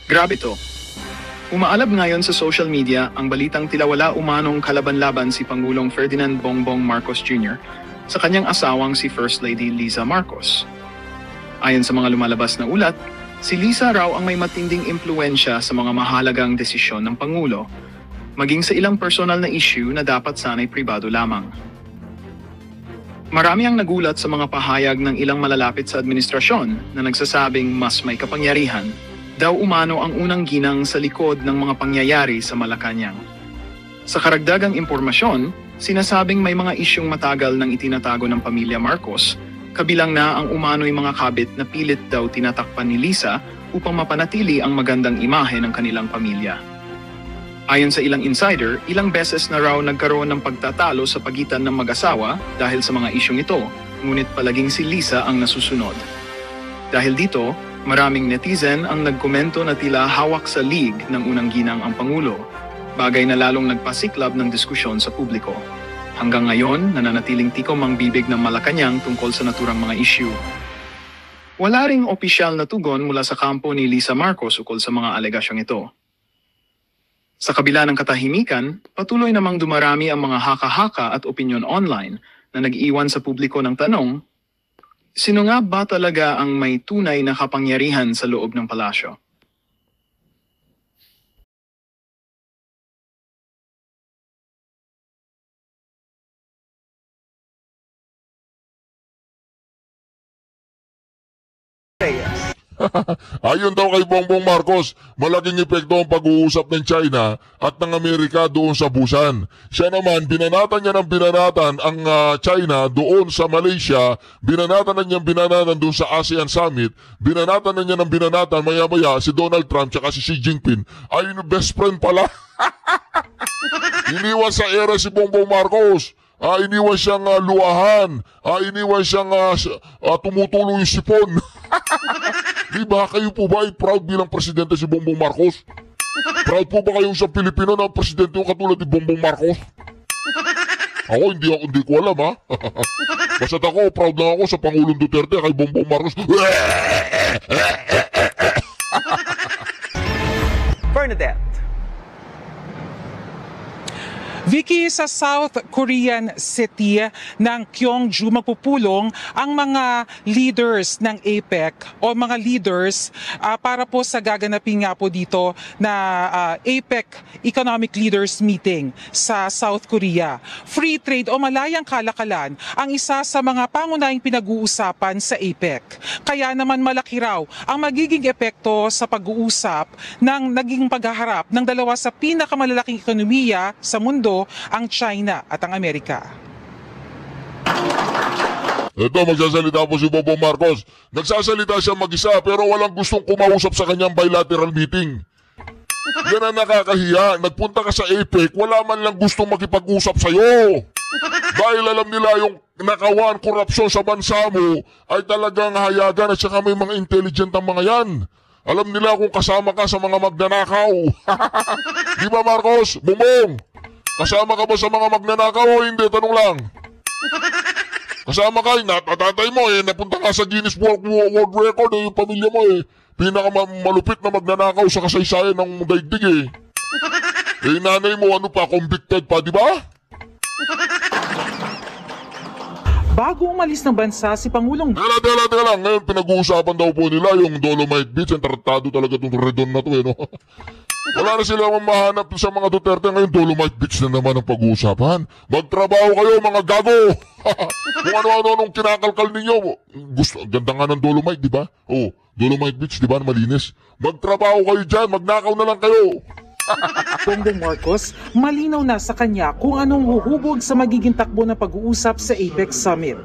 Grabe to. Umaalab ngayon sa social media ang balitang tila wala umanong kalaban-laban si Pangulong Ferdinand Bongbong Marcos Jr. sa kanyang asawang si First Lady Liza Marcos. Ayon sa mga lumalabas na ulat, si Liza raw ang may matinding impluensya sa mga mahalagang desisyon ng Pangulo, maging sa ilang personal na issue na dapat sanay pribado lamang. Marami ang nagulat sa mga pahayag ng ilang malalapit sa administrasyon na nagsasabing mas may kapangyarihan daw umano ang unang ginang sa likod ng mga pangyayari sa Malacanang. Sa karagdagang impormasyon, sinasabing may mga isyung matagal nang itinatago ng pamilya Marcos, kabilang na ang umano'y mga kabit na pilit daw tinatakpan ni Liza upang mapanatili ang magandang imahe ng kanilang pamilya. Ayon sa ilang insider, ilang beses na raw nagkaroon ng pagtatalo sa pagitan ng mag-asawa dahil sa mga isyong ito, ngunit palaging si Liza ang nasusunod. Dahil dito, maraming netizen ang nagkomento na tila hawak sa league ng unang ginang ang Pangulo, bagay na lalong nagpasiklab ng diskusyon sa publiko. Hanggang ngayon, nananatiling tikom ang bibig ng Malacanang tungkol sa naturang mga issue. Wala ring opisyal na tugon mula sa kampo ni Liza Marcos ukol sa mga alegasyong ito. Sa kabila ng katahimikan, patuloy namang dumarami ang mga haka-haka at opinyon online na nag-iwan sa publiko ng tanong, sino nga ba talaga ang may tunay na kapangyarihan sa loob ng palasyo? Ayon daw kay Bongbong Marcos, malaking epekto ang pag-uusap ng China at ng Amerika doon sa Busan. Siya naman, binanatan niya ng binanatan ang China doon sa Malaysia, binanatan na niya binanatan doon sa ASEAN Summit, binanatan na niya ng binanatan maya-maya si Donald Trump at si Xi Jinping. Ayun, best friend pala. Iniwan sa era si Bongbong Marcos. Iniwan siyang luahan. Iniwan siyang tumutulo yung sipon. Diba, kayo po ba ay proud bilang presidente si Bongbong Marcos? Proud po ba kayo sa Pilipino na presidente yung katulad ni Bongbong Marcos? Ako, hindi ko alam, ha? Basta't ako, proud lang ako sa Pangulong Duterte kay Bongbong Marcos. Bernadette. Vicky, sa South Korean city ng Gyeongju magpupulong ang mga leaders ng APEC o mga leaders para po sa gaganapin nga po dito na APEC Economic Leaders Meeting sa South Korea. Free trade o malayang kalakalan ang isa sa mga pangunahing pinag-uusapan sa APEC. Kaya naman malaki raw ang magiging epekto sa pag-uusap ng naging paghaharap ng dalawa sa pinakamalalaking ekonomiya sa mundo, ang China at ang Amerika. Ito, magsasalita po si Bongbong Marcos. Nagsasalita siya mag-isa pero walang gustong kumausap sa kanyang bilateral meeting. Yan ang nakakahiya. Nagpunta ka sa APEC, wala man lang gustong makipag-usap sa'yo. Dahil alam nila yung nakawan, korupsyon sa bansa mo ay talagang hayagan at saka may mga intelligent ang mga yan. Alam nila kung kasama ka sa mga magnanakaw. Di ba, Marcos? Bongbong! Kasama ka ba sa mga magnanakaw o hindi? Tanong lang. Kasama ka, natatay mo napunta ka sa Guinness World Record yung pamilya mo pinakamalupit na magnanakaw sa kasaysayan ng daigdig nanay mo convicted pa, di ba? Bago umalis ng bansa si Pangulong... Teka lang. Ngayon pinag-uusapan daw po nila yung Dolomite Beach. Ang tratado talaga itong redon na to no? Wala na silang mahanap sa mga Duterte ngayon. Dolomite Beach na naman ang pag-uusapan. Magtrabaho kayo mga gago. Kung ano-ano nung kinakalkal ninyo. Ganda nga ng Dolomite, di ba? Dolomite Beach, di ba? Malinis. Magtrabaho kayo dyan. Magnakaw na lang kayo. Bongbong Marcos, malinaw na sa kanya kung anong huhubog sa magiging takbo ng pag-uusap sa APEC Summit.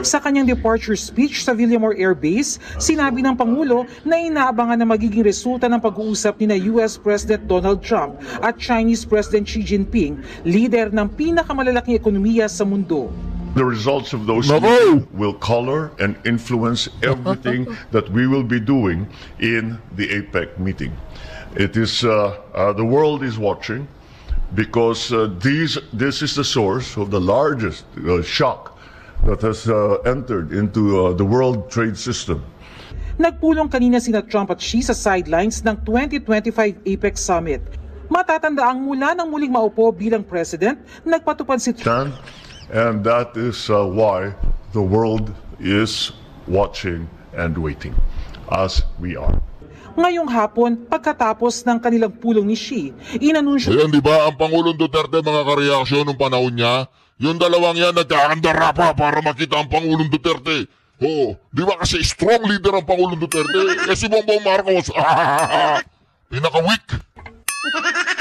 Sa kanyang departure speech sa Villamor Air Base, sinabi ng Pangulo na inaabangan na magiging resulta ng pag-uusap ni US President Donald Trump at Chinese President Xi Jinping, leader ng pinakamalalaking ekonomiya sa mundo. The results of those meetings will color and influence everything that we will be doing in the APEC meeting. It is the world is watching because this is the source of the largest shock that has entered into the world trade system. Nagpulong kanina sina Trump at Xi sa sidelines ng 2025 APEC Summit. Matatandaang mula nang muling maupo bilang president, nagpatupad si Trump. And that is why the world is watching and waiting, as we are. Ngayong hapon, pagkatapos ng kanilang pulong ni Xi, inanunsyo Ayan, di ba, ang Pangulong Duterte mga kareaksyon nung panahon niya, yung dalawang yan nagkakandara pa para makita ang Pangulong Duterte. Oo, di ba kasi strong leader ang Pangulong Duterte? Eh si Bongbong Marcos, pinaka-weak.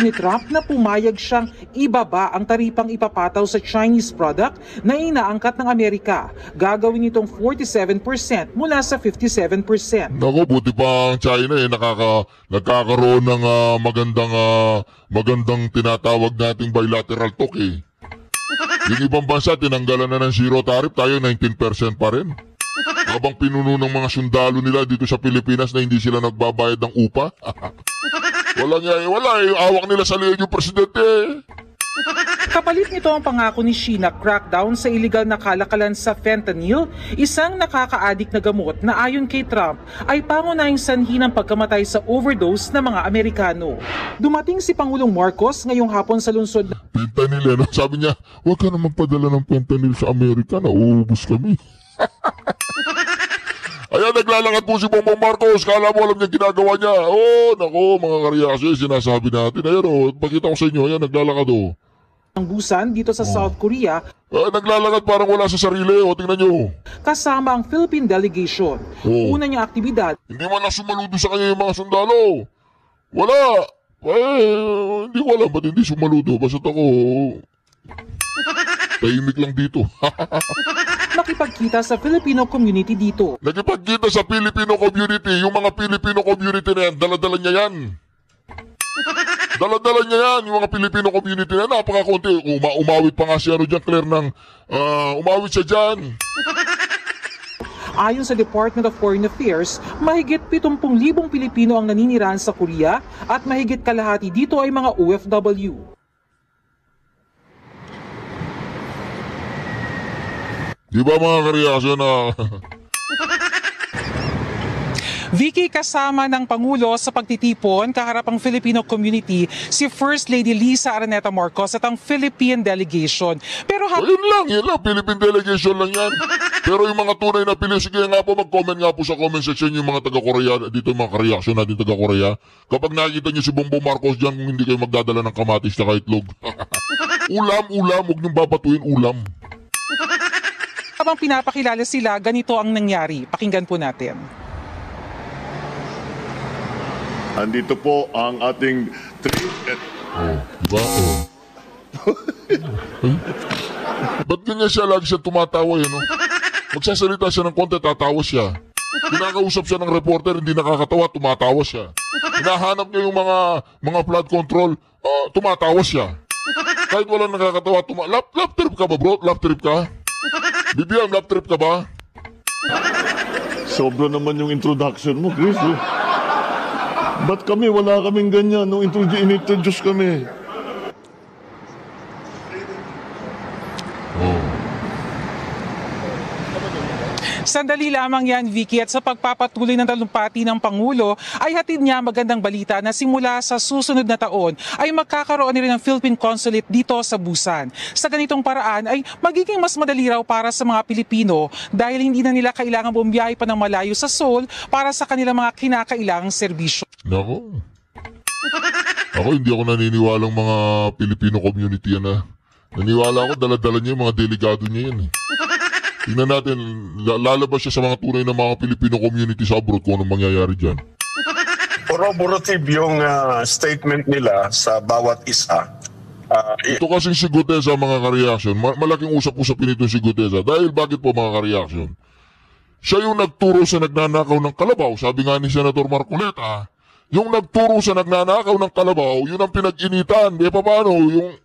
ni Trump na pumayag siyang ibaba ang taripang ipapataw sa Chinese product na inaangkat ng Amerika. Gagawin itong 47% mula sa 57%. Naku, buti pa ang China nagkakaroon ng magandang tinatawag nating bilateral talk eh. Yung ibang bansa tinanggalan na ng zero tariff, tayo 19% pa rin. Habang pinuno ng mga sundalo nila dito sa Pilipinas na hindi sila nagbabayad ng upa. Wala awak nila sa leeg yung presidente. Kapalit nito ang pangako ni Xi na crackdown sa illegal na kalakalan sa fentanyl, isang nakakaadik na gamot na ayon kay Trump ay pangunahing sanhi ng pagkamatay sa overdose ng mga Amerikano. Dumating si Pangulong Marcos ngayong hapon sa lungsod. Fentanyl, no? Sabi niya, huwag ka na magpadala ng fentanyl sa Amerika, nauubos kami. Ayan, naglalakad po si Bongbong Marcos. Kala mo alam niya ginagawa niya. Oh, nako, mga kareaksyon, sinasabi natin. Ayan, pakita ko sa inyo. Ayan, naglalakad, Ang Busan dito sa South Korea, naglalakad parang wala sa sarili. Tingnan nyo. kasama ang Philippine delegation. Una niyang aktibidad, Hindi man lang sumaludo sa kanya yung mga sundalo. Wala. Hindi ko alam ba't hindi sumaludo. Basta't ako, tahimik lang dito. makipagkita sa Filipino community dito. Nakipagkita sa Filipino community. Yung mga Filipino community na yan, dala-dala niya yan. Dala-dala niya yan, yung mga Filipino community na napakakunti. Umawit pa nga si Claire ng umawit siya dyan. Ayon sa Department of Foreign Affairs, mahigit 70,000 Pilipino ang naninirahan sa Korea at mahigit kalahati dito ay mga OFW. Di ba mga kareaksyon na... Vicky, kasama ng Pangulo sa pagtitipon kaharapang Filipino community si First Lady Lisa Araneta Marcos at ang Philippine delegation. Pero yun lang, Philippine delegation lang yan. Pero yung mga tunay na Pilipino, sige nga po, mag-comment nga po sa comment section yung mga taga-Korea, dito yung mga kareaksyon natin taga-Korea. Kapag nakikita nyo si Bongbong Marcos dyan, kung hindi kayo magdadala ng kamatis na itlog. Ulam, huwag niyong babatuin ulam. habang pinapakilala sila, ganito ang nangyari. Pakinggan po natin. Andito po ang ating Diba? Ba't ganyan siya lagi siya tumatawa yun, no? Magsasalita siya ng konti, tatawa siya. Kinakausap siya ng reporter, hindi nakakatawa, tumatawa siya. Hinahanap niya yung mga flood control, tumatawa siya. Kahit walang nakakatawa, lap trip ka ba, bro? Lap trip ka? Bibiam, lap trip ka ba? Sobra naman yung introduction mo, Chris. Ba't kami, wala kaming ganyan nung inintroduce kami? Sandali lamang yan, Vicky, at sa pagpapatuloy ng talumpati ng Pangulo ay hatid niya magandang balita na simula sa susunod na taon ay magkakaroon rin ng Philippine Consulate dito sa Busan. Sa ganitong paraan ay magiging mas madali raw para sa mga Pilipino dahil hindi na nila kailangan bumiyahe pa ng malayo sa Seoul para sa kanilang mga kinakailangang serbisyo. Nako. Ako hindi ako naniniwalang mga Filipino community yan, ha. Naniwala ako, dala-dala niya yung mga delegado niya yan, eh. Tingnan natin, lalabas siya sa mga tunay na mga Filipino community sa abroad kung anong mangyayari dyan. Corroborative yung statement nila sa bawat isa. Ito kasing si Gutesa, mga ka-reaction, malaking usap-usapin ito si Gutesa. Dahil bakit po, mga ka-reaction? Siya yung nagturo sa nagnanakaw ng kalabaw, sabi nga ni Senator Marcoleta. Yung nagturo sa nagnanakaw ng kalabaw, yun ang pinag-initan. Di pa paano, yung...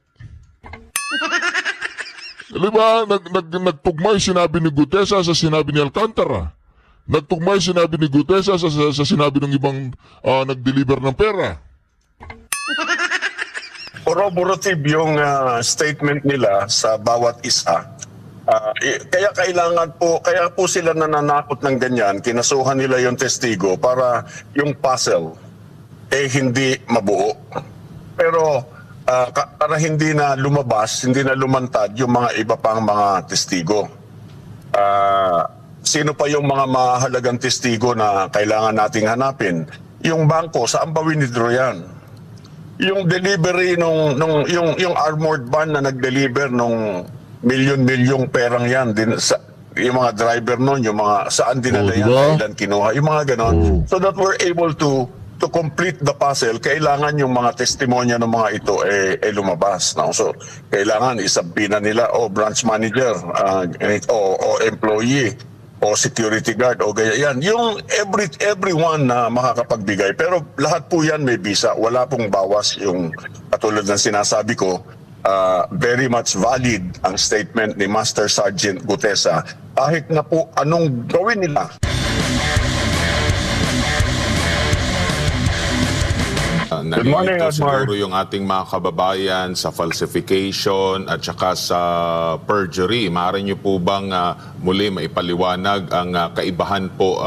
Diba, nagtugmay sinabi ni Gutesa sa sinabi ni Alcantara. Nagtugmay sinabi ni Gutesa sa sinabi ng ibang nag-deliver ng pera. Corroborative yung statement nila sa bawat isa. Kaya kaya po sila nananakot ng ganyan, kinasuhan nila yung testigo para yung puzzle hindi mabuo. Pero para hindi na lumabas, hindi na lumantad yung mga iba pang mga testigo. Sino pa yung mga mahalagang testigo na kailangan nating hanapin? Yung bangko, saan ba winidraw yan? Yung delivery yung armored van na nag-deliver nung milyon-milyong perang yan din sa yung mga driver noon, yung mga saan dinala yan, kailan kinuha, yung mga ganon. So that we're able to complete the puzzle, kailangan yung mga testimonya ng mga ito lumabas. No? So kailangan isabina nila branch manager o employee o security guard o gaya yan. Yung everyone na makakapagbigay. Pero lahat po yan may visa. Wala pong bawas yung katulad ng sinasabi ko. Very much valid ang statement ni Master Sergeant Gutesa. Kahit na po anong gawin nila. Good morning, siguro yung ating mga kababayan sa falsification at saka sa perjury. Maaari niyo po bang muli maipaliwanag ang kaibahan po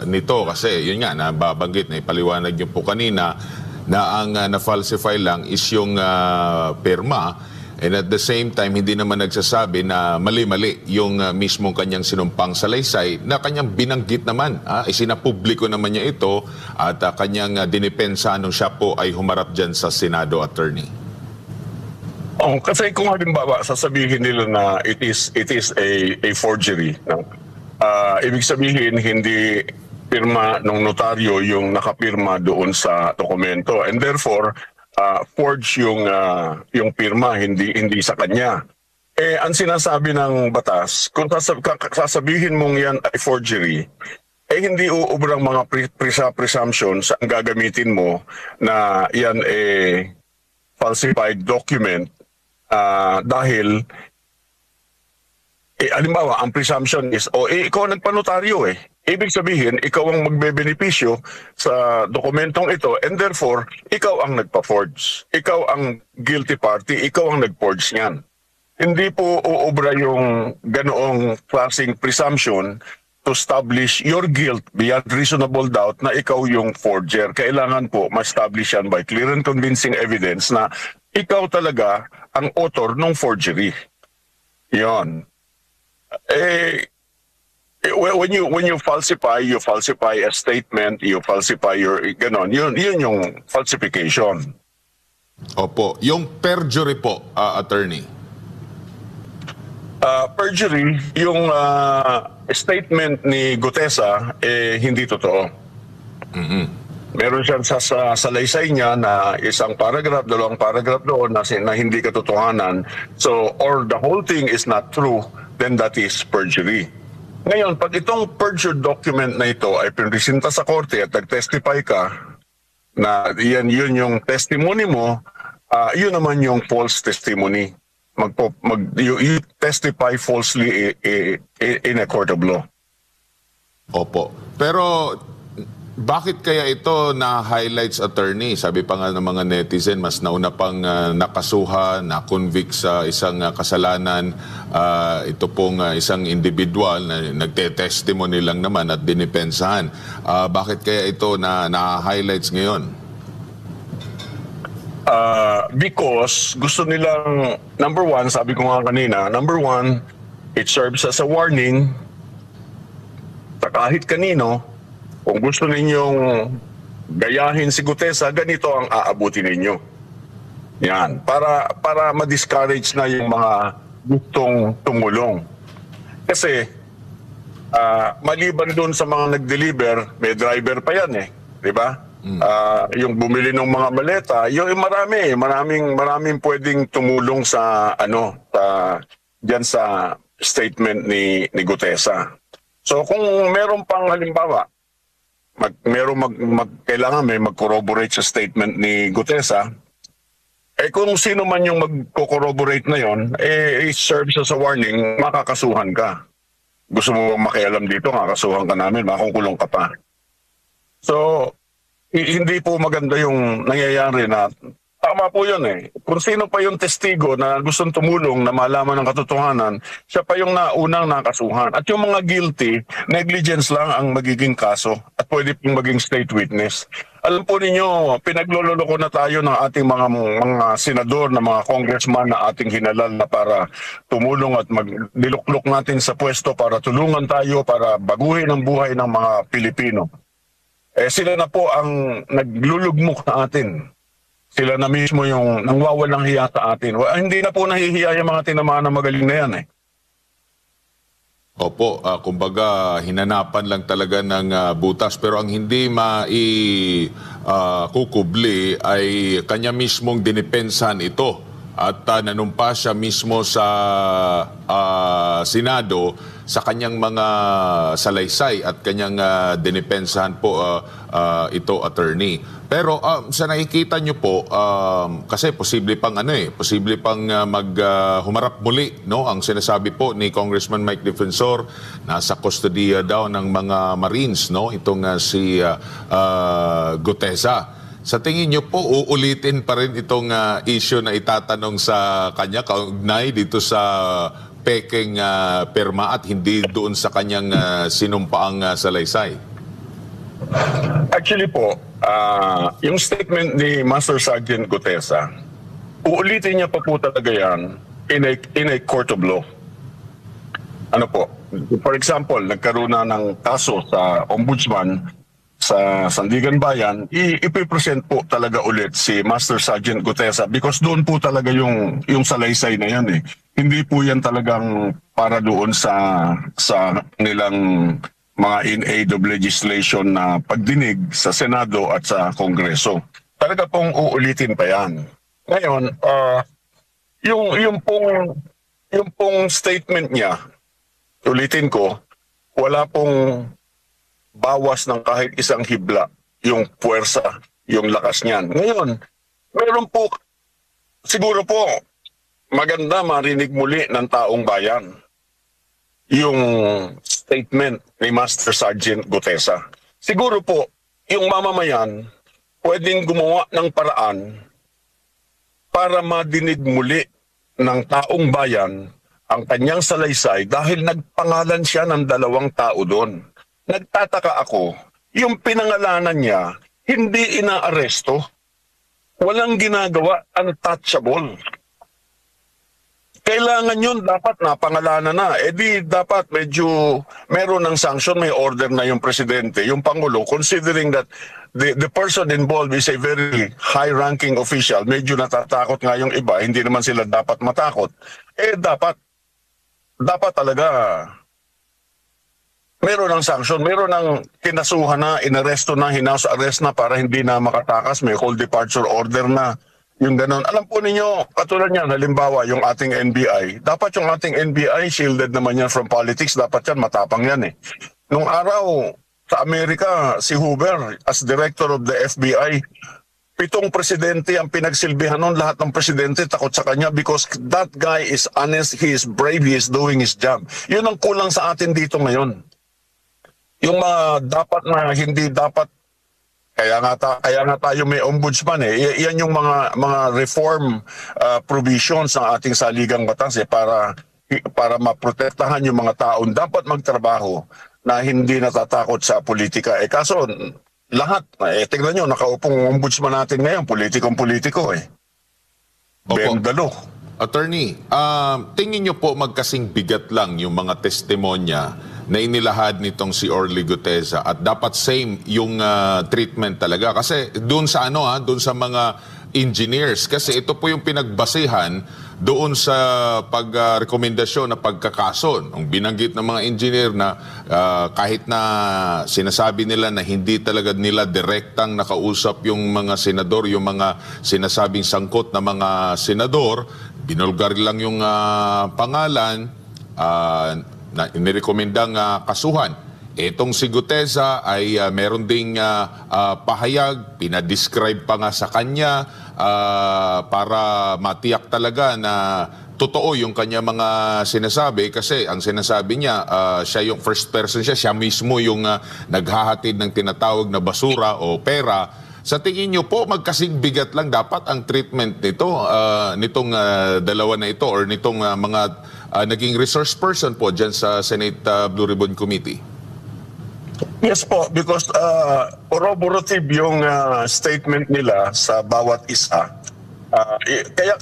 nito? Kasi yun nga, nababanggit na ipaliwanag niyo po kanina na ang na-falsify lang is yung pirma. And at the same time, hindi naman nagsasabi na mali-mali yung mismong kanyang sinumpang salaysay na kanyang binanggit naman. Isinapubliko naman niya ito at kanyang dinipensa nung siya po ay humarap dyan sa Senado, attorney. Kasi kung halimbawa sasabihin nila na it is a forgery. No? Ibig sabihin hindi pirma ng notaryo yung nakapirma doon sa dokumento. And therefore, forge yung pirma, hindi sa kanya. Ang sinasabi ng batas, kung sasabihin mong yan ay forgery, hindi uubrang mga presumptions ang gagamitin mo na yan falsified document dahil halimbawa, ang presumption is, ikaw nagpanotaryo Ibig sabihin, ikaw ang magbebenepisyo sa dokumentong ito and therefore, ikaw ang nagpa-forge. Ikaw ang guilty party, ikaw ang nag-forge niyan. Hindi po uubra yung ganoong klaseng presumption to establish your guilt beyond reasonable doubt na ikaw yung forger. Kailangan po ma-establish yan by clear and convincing evidence na ikaw talaga ang author ng forgery. Yon. When you falsify a statement, you falsify your ganon, yun yung falsification. Opo, yung perjury po, attorney. Perjury, yung statement ni Gutesa hindi totoo. Meron siyang sa salaysay niya na isang paragraph, dalawang paragraph doon na hindi katotohanan. So, or the whole thing is not true, then that is perjury. Ngayon, pag itong perjured document na ito ay pinresinta sa korte at nag-testify ka na yun yung testimony mo, yun naman yung false testimony. You testify falsely in a court of law. Opo. Pero bakit kaya ito na-highlights, attorney? Sabi pa nga ng mga netizen, mas nauna pang nakasuhan, na-convict sa isang kasalanan. Ito pong isang individual na nagte-testimony lang naman at dinipensahan. Bakit kaya ito na-highlights ngayon? Because gusto nilang, number one, sabi ko nga kanina, number one, it serves as a warning sa kahit kanino. Kung gusto ninyong gayahin si Gutesa, ganito ang aabutin ninyo. Yan. Para ma-discourage na yung mga gustong tumulong. Kasi, maliban doon sa mga nag-deliver, may driver pa yan di ba? Yung bumili ng mga maleta, yung maraming pwedeng tumulong sa diyan sa statement ni Gutesa. So kung meron pang halimbawa, kailangan may mag-corroborate sa statement ni Gutesa, kung sino man yung mag-corroborate na yon, it serves as a warning, makakasuhan ka. Gusto mo bang makialam dito, makakasuhan ka namin, makukulong ka pa. So, hindi po maganda yung nangyayari na tama po yun eh. Kung sino pa yung testigo na gustong tumulong na malaman ng katotohanan, siya pa yung naunang nakasuhan. At yung mga guilty, negligence lang ang magiging kaso at pwede pong maging state witness. Alam po ninyo, pinaglololoko na tayo ng ating mga senador, na mga congressman na ating hinalal na para tumulong at magdiluklok natin sa pwesto para tulungan tayo para baguhin ang buhay ng mga Pilipino. Sila na po ang naglulugmok sa atin. Sila na mismo yung nangwawalang hiya sa atin. Hindi na po nahihiya yung mga tinamaan na magaling na yan eh. Opo, kumbaga hinanapan lang talaga ng butas, pero ang hindi kukubli ay kanya mismong dinipensahan ito at nanumpa siya mismo sa Senado sa kanyang mga salaysay at kanyang dinipensahan po ito, attorney. Pero sa nakikita nyo po, kasi posible pang humarap muli, no? Ang sinasabi po ni Congressman Mike Defensor, nasa kustodiya daw ng mga Marines, no? Itong si Gutesa. Sa tingin nyo po, uulitin pa rin itong issue na itatanong sa kanya kaugnay dito sa peking perma at hindi doon sa kanyang sinumpaang salaysay? Actually po, yung statement ni Master Sergeant Gutesa, uulitin niya pa po talaga yan in a court of law. Ano po? For example, nagkaroon na ng kaso sa ombudsman sa Sandigan Bayan, ipipresent po talaga ulit si Master Sergeant Gutesa because doon po talaga yung salaysay na yan eh. Hindi po yan talagang para doon sa nilang mga in-aid of legislation na pagdinig sa Senado at sa Kongreso. Talaga pong uulitin pa yan. Ngayon, yung pong statement niya, ulitin ko, wala pong bawas ng kahit isang hibla yung puwersa, yung lakas niyan. Ngayon, meron po, siguro po, maganda marinig muli ng taong bayan yung statement ni Master Sergeant Gutesa. Siguro po, yung mamamayan pwedeng gumawa ng paraan para madinig muli ng taong bayan ang kanyang salaysay dahil nagpangalan siya ng 2 tao doon. Nagtataka ako, yung pinangalanan niya, hindi inaaresto, walang ginagawa, untouchable. Kailangan yun, dapat napangalanan na. Di dapat medyo meron ng sanction, may order na yung presidente, yung Pangulo, considering that the person involved is a very high-ranking official, medyo natatakot nga yung iba, hindi naman sila dapat matakot. Dapat talaga meron ng sanction, meron ng kinasuhan na, inaresto na, hinaus arrest na para hindi na makatakas, may whole departure order na, yung ganon. Alam po ninyo, katulad niyan, halimbawa, yung ating NBI, dapat yung ating NBI, shielded naman yan from politics, dapat yan, matapang yan eh. Nung araw, sa Amerika, si Hoover, as director of the FBI, 7 presidente ang pinagsilbihan nun, lahat ng presidente takot sa kanya because that guy is honest, he is brave, he is doing his job. Yun ang kulang sa atin dito ngayon. Yung mga dapat na hindi dapat, kaya nga tayo may ombudsman eh. Yan yung mga reform provisions ng ating saligang batas eh, para maprotektahan yung mga taon dapat magtrabaho na hindi natatakot sa politika. Kaso lahat, tingnan nyo, nakaupong ombudsman natin ngayon, politikong-politiko eh. Bendalo. Attorney, tingin nyo po magkasing bigat lang yung mga testimonya na inilahad nitong si Orly Gutesa at dapat same yung treatment talaga kasi doon sa doon sa mga engineers kasi ito po yung pinagbasehan doon sa pagrekomendasyon na pagkakaso. Ang binanggit ng mga engineer na kahit na sinasabi nila na hindi talaga nila direktang nakausap yung mga senador, yung mga sinasabing sangkot na mga senador, binulgar lang yung pangalan, na inirekomendang kasuhan. Itong si Gutesa ay meron ding pahayag, pinadescribe pa nga sa kanya para matiyak talaga na totoo yung kanya mga sinasabi kasi ang sinasabi niya, siya yung first person siya mismo yung naghahatid ng tinatawag na basura o pera Sa tingin nyo po, magkasing bigat lang dapat ang treatment nito, nitong dalawa na ito or nitong mga naging resource person po dyan sa Senate Blue Ribbon Committee? Yes po, because corroborative yung statement nila sa bawat isa. Kaya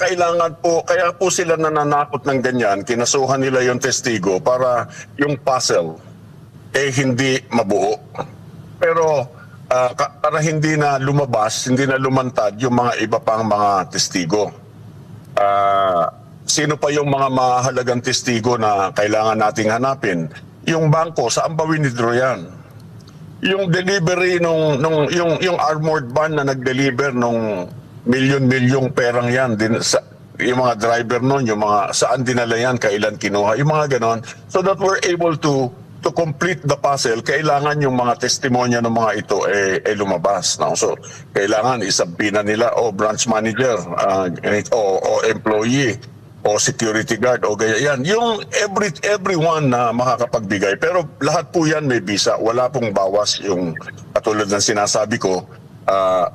kaya po sila nananakot ng ganyan, kinasuhan nila yung testigo para yung puzzle hindi mabuo. Pero para hindi na lumabas, hindi na lumantad yung mga iba pang mga testigo. Sino pa yung mga mahalagang testigo na kailangan nating hanapin? Yung bangko, saan ba winidro yan? Yung delivery yung armored van na nag-deliver nung milyon-milyong perang yan yung mga driver nun, yung mga saan dinala yan, kailan kinuha, yung mga ganon, so that we're able to complete the puzzle. Kailangan yung mga testimonya ng mga ito lumabas, no? So kailangan isabina nila branch manager o employee o security guard o gaya yan, yung everyone na makakapagbigay. Pero lahat po yan may visa, wala pong bawas. Yung katulad ng sinasabi ko,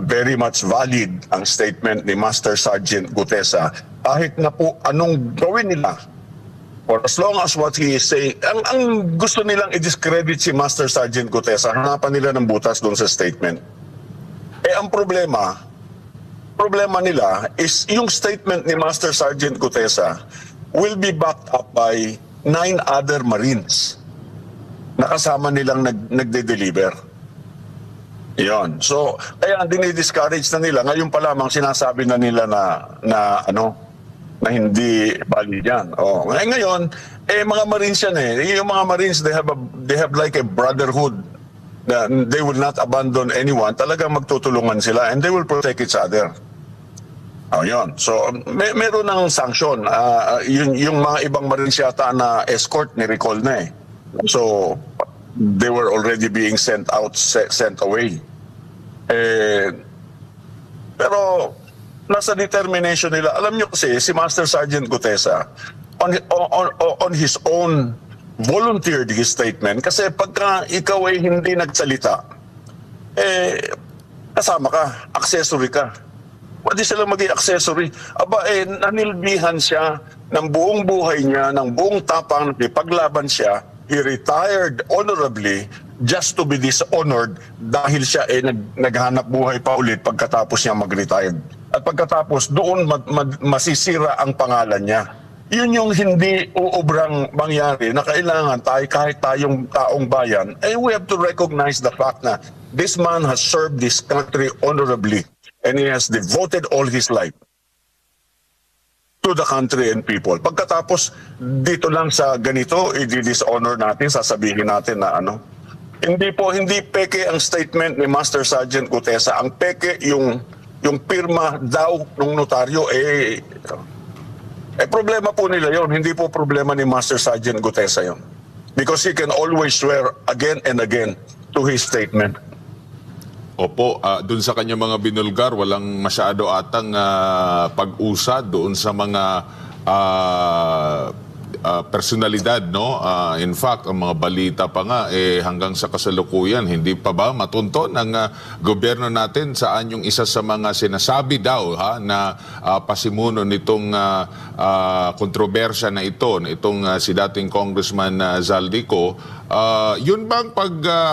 very much valid ang statement ni Master Sergeant Gutesa. Kahit na po anong gawin nila, for as long as what he is saying, ang gusto nilang i-discredit si Master Sergeant Gutesa, hanapan nila ng butas doon sa statement. Ang problema nila is yung statement ni Master Sergeant Gutesa will be backed up by 9 other Marines na kasama nilang nagde-deliver. Yon. So, kaya dinidiscourage na nila. Ngayon pa lamang sinasabi na nila na hindi valid yan. Ngayon, mga Marines yan Yung mga Marines, they have like a brotherhood. They will not abandon anyone. Talagang magtutulungan sila and they will protect each other. Yun. So, meron ng sanction. Yung mga ibang Marines yata na escort, ni-recall na So, they were already being sent away. Pero nasa determination nila. Alam nyo kasi si Master Sergeant Gutesa on his own volunteered his statement kasi pagka ikaw ay hindi nagsalita, kasama ka, accessory ka. Pwede silang maging accessory. Nanilbihan siya ng buong buhay niya, ng buong tapang, paglaban siya. He retired honorably just to be dishonored dahil siya naghanap buhay pa ulit pagkatapos niya mag-retired. At pagkatapos doon masisira ang pangalan niya. Yun yung hindi uubrang mangyari na kailangan kahit tayong taong bayan, we have to recognize the fact na this man has served this country honorably and he has devoted all his life to the country and people. Pagkatapos dito lang sa ganito, i-dishonor natin, sasabihin natin na hindi peke ang statement ni Master Sergeant Gutesa. Ang peke yung pirma daw ng notaryo problema po nila yon, hindi po problema ni Master Sergeant Gutesa yon. Because he can always swear again and again to his statement. Opo, doon sa kanyang mga binulgar, walang masyado atang pag-usad doon sa mga personalidad, no? In fact, ang mga balita pa nga hanggang sa kasalukuyan, hindi pa ba matunto ng gobyerno natin saan yung isa sa mga sinasabi daw na pasimuno nitong kontrobersya na itong si dating Congressman Zaldico. Yun bang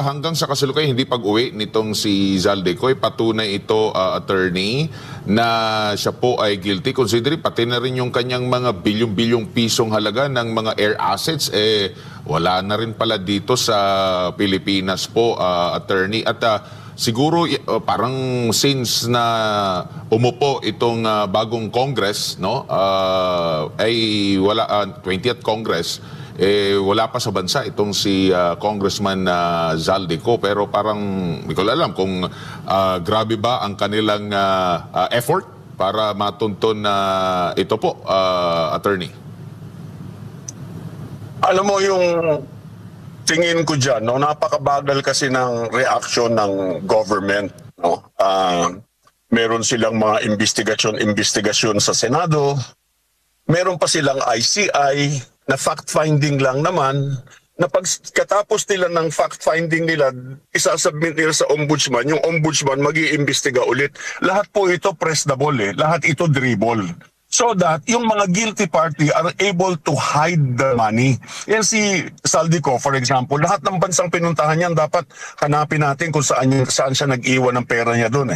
hanggang sa kasalukuyan hindi pag-uwi nitong si Zaldico patunay ito, attorney, na siya po ay guilty, considering pati na rin yung kanyang mga bilyong-bilyong pisong halaga ng mga air assets wala na rin pala dito sa Pilipinas po, attorney. At siguro parang since na umupo itong bagong Congress, no, ay wala 20th Congress, wala pa sa bansa itong si Congressman Zaldico, pero parang hindi ko alam kung grabe ba ang kanilang effort para matunton na ito po, attorney. Alam mo yung tingin ko dyan, no, napakabagal kasi ng reaction ng government, no. Meron silang mga investigasyon sa Senado, meron pa silang ICI na fact-finding lang naman, na pagkatapos nila ng fact-finding nila, isasubmit nila sa ombudsman, yung ombudsman mag-iimbestiga ulit. Lahat po ito pressable lahat ito dribble. So that yung mga guilty party are able to hide the money. Yan si Saldico, for example, lahat ng bansang pinuntahan niyan dapat hanapin natin kung saan siya nag-iwan ng pera niya doon